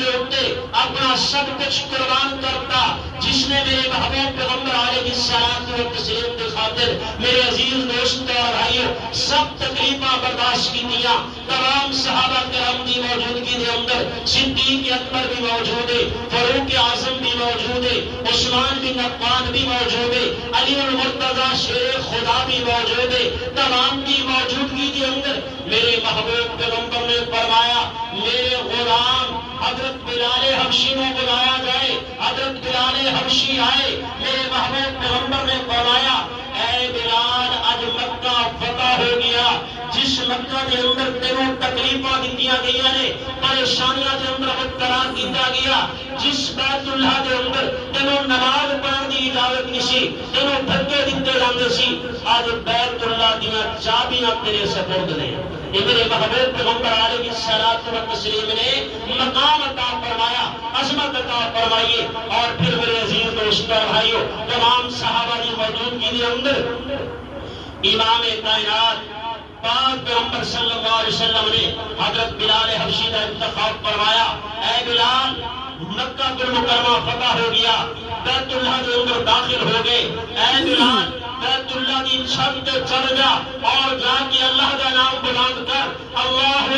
دے اٹھتے اپنا سب کچھ قربان کرتا، جس نے میرے محبوب پیغمبر علیہ السلام کی خاطر میرے عزیز دوستوں اور بھائیوں سب تکلیفاں برداشت کی دیا۔ تمام صحابہ کرام کی موجودگی کے اندر صدیق اکبر بھی موجود ہے، فاروق اعظم بھی موجود ہے، عثمان بن عفان بھی موجود ہے، علی المرتضی شیر خدا بھی موجود ہے۔ تمام کی موجودگی کے اندر میرے محبوب پیغمبر نے فرمایا میرے غلام حضرت بلال حبشی کو بلایا جائے۔ حضرت بلال حبشی آئے، میرے محبوب پیغمبر نے فرمایا اے بلال اج مکہ فتح ہو گیا، جس مکہ کے اندر تینوں تکلیفاں دیا گئی نے، پریشانیاں کے اندر مبتلا کیا گیا، جس بیت اللہ کے اندر تینوں نماز پڑھنے کی اجازت نہیں سی، تینوں دھکے دیتے جاندے سی، آج بیت اللہ دیا چابیاں تیرے سپرد نے۔ یہ میرے محبوب پیغمبر علیہ الصلوۃ والتسلیم نے مقام عطا فرمایا، عظمت عطا فرمائی۔ اور پھر میرے عزیز دوستوں اور بھائیوں تمام صحابہ کی موجودگی کے اندر امام کائنات پاک پیغمبر صلی اللہ علیہ وسلم نے حضرت بلال حبشی کا انتخاب فرمایا۔ اے بلال مکہ المکرمہ فتح ہو گیا، بیت اللہ کے اندر داخل ہو گئے، اے بلال بیت اللہ کی چھت پہ چڑھ جا اور جا کے اللہ کا نام بلند کر، اللہ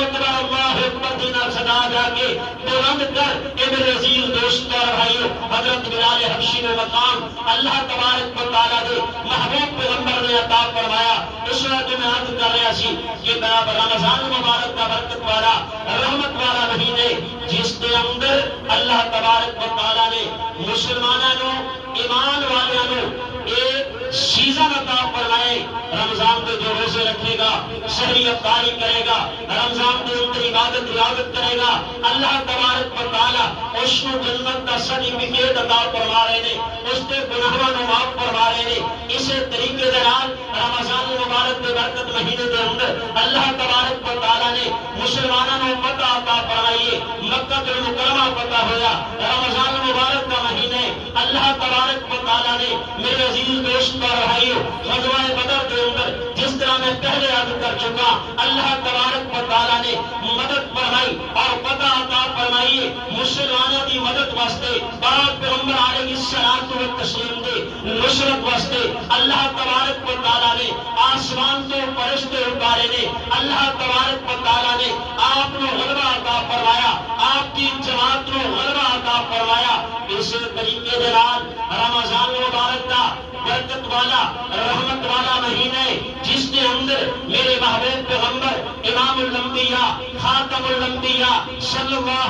اکبر دینا صدا جا کے بلند کر۔ اے میرے عزیز دوستوں اور بھائیوں حضرت بلال حبشی نے مقام اللہ تبارک و تعالیٰ نے محبوب پیغمبر نے عطا فرمایا۔ اس وقت میں عرض کر رہا سی کہ رمضان مبارک کا برکت والا رحمت والا مہینے جس کے اندر اللہ تبارک و تعالیٰ نے مسلمانوں ایمان والوں ایک سیزن عطا فرمائے۔ رمضان کے جو روزے رکھے گا، سحری افطاری کرے گا، رمضان کے اندر عبادت ریاضت کرے گا، اللہ تبارک و تعالیٰ اس کو جنت کا سرٹیفکیٹ عطا فرما رہے ہیں، اس کے گناہوں کو معاف فرما رہے ہیں۔ اسی طریقے کے رمضان مبارک کے برکت مہینے کے اندر اللہ تبارک و تعالیٰ نے مسلمانوں کو فتح عطا فرمائی، مکہ المکرمہ فتح ہوا۔ رمضان مبارک کا مہینے اللہ تبارک و تعالیٰ نے میرے عزیز دوست اور بھائیوں غزوہ بدر کے اندر جس طرح میں پہلے عرض کر چکا اللہ تبارک و تعالیٰ نے مدد فرمائی اور فتح عطا فرمائی مسلمانوں کی مدد واسطے، پاک پیغمبر علیہ الصلوۃ والتسلیم دے نصرت واسطے اللہ تبارک و تعالیٰ نے آسمان تو فرشتے اتارے نے، اللہ تبارک و تعالیٰ نے آپ کو غلبہ عطا فرمایا، آپ کی جماعت کو غلبہ عطا فرمایا۔ اسی طریقے کے رمضان مبارک کا برکت والا رحمت والا مہینے جس کے اندر میرے محبوب پیغمبر امام الانبیاء خاتم الانبیاء صلی اللہ